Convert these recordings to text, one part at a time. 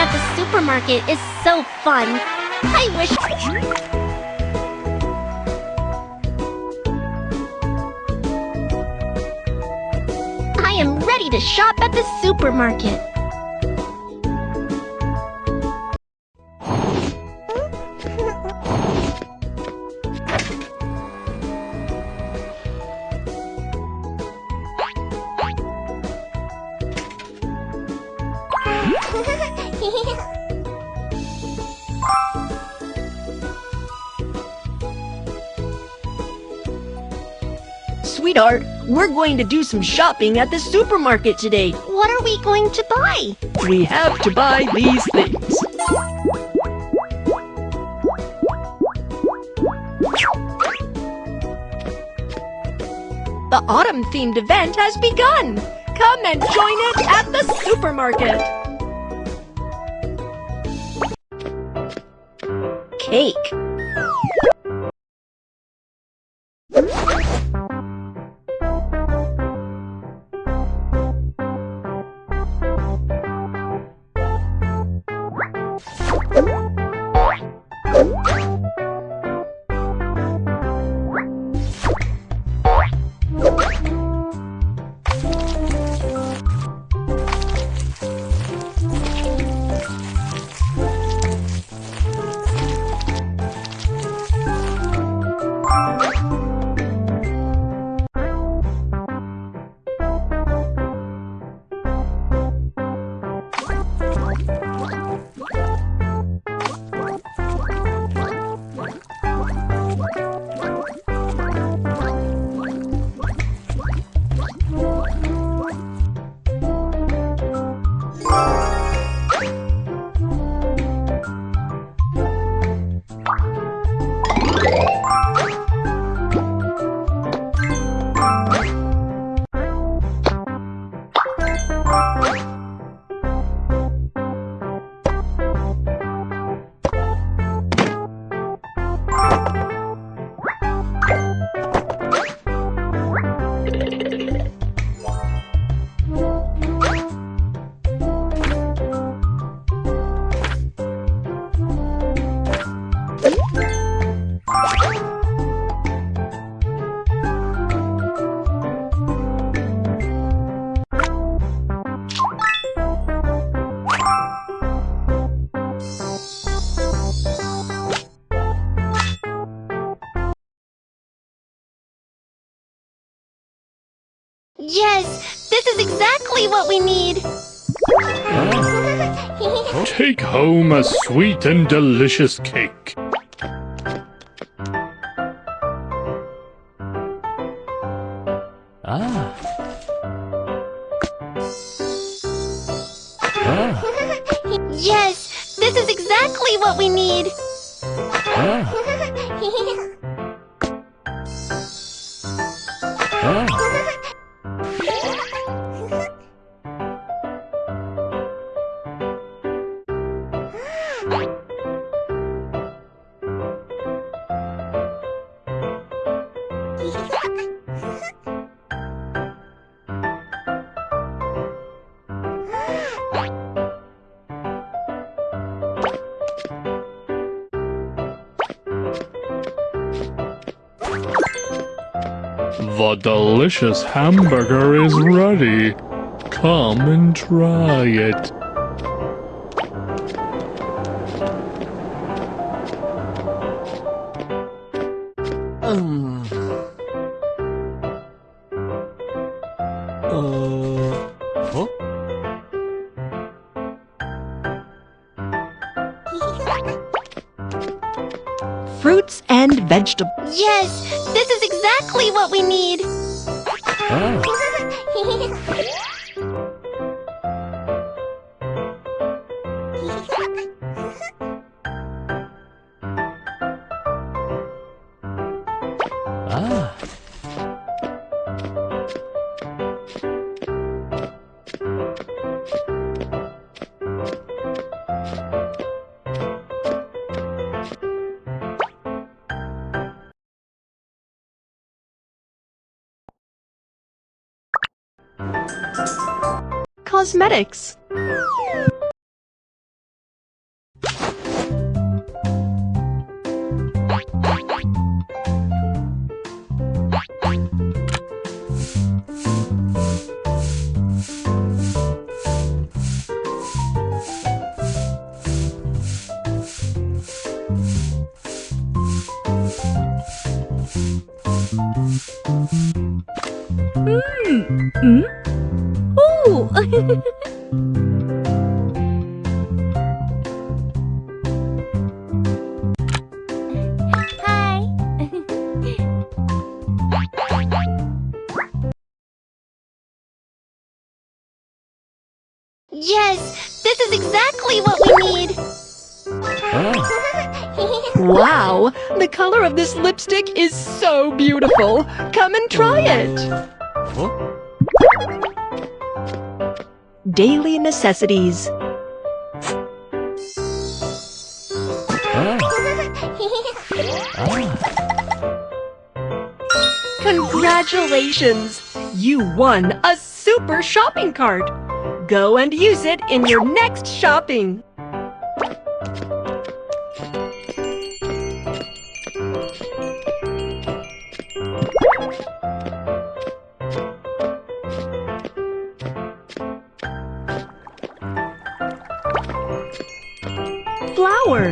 at the supermarket is so fun. I wish... I am ready to shop at the supermarket. Sweetheart, we're going to do some shopping at the supermarket today. What are we going to buy? We have to buy these things. The autumn-themed event has begun. Come and join it at the supermarket. Cake. Yes, this is exactly what we need. Take home a sweet and delicious cake. Yes, this is exactly what we need. The delicious hamburger is ready. Come and try it. Fruits and vegetables. Yes, this is exactly what we need. Cosmetics. Ooh! Hi. Yes, this is exactly what we need. Wow! The color of this lipstick is so beautiful! Come and try it! Daily necessities. Congratulations! You won a super shopping cart! Go and use it in your next shopping! Flour.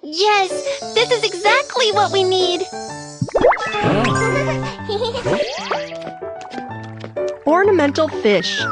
Yes, this is exactly what we need. Ornamental fish.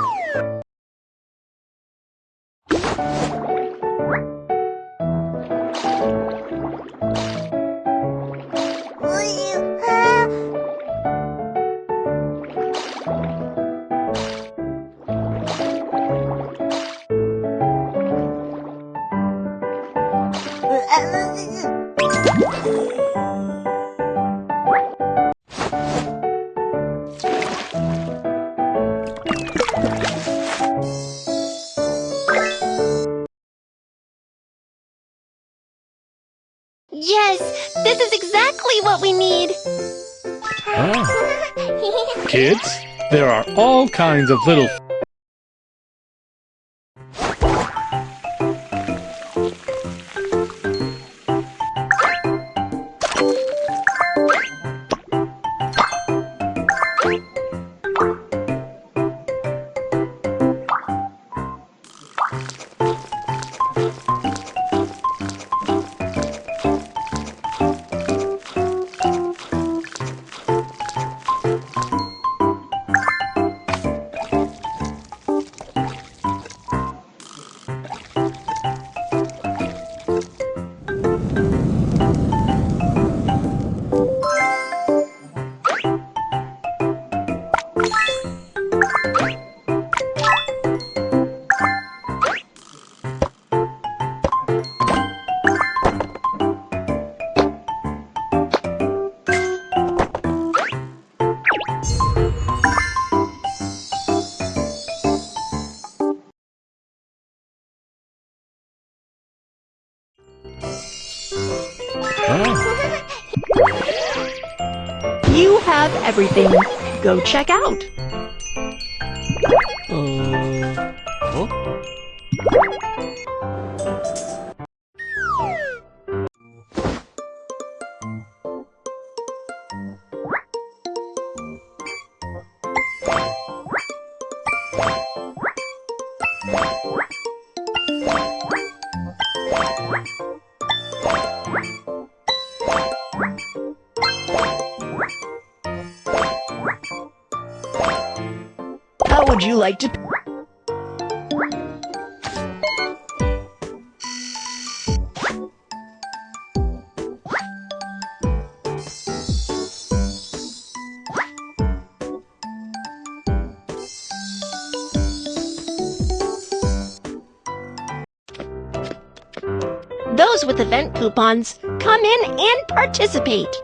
Yes, this is exactly what we need. Kids, there are all kinds of little go check out. How would you like to... Those with event coupons, come in and participate.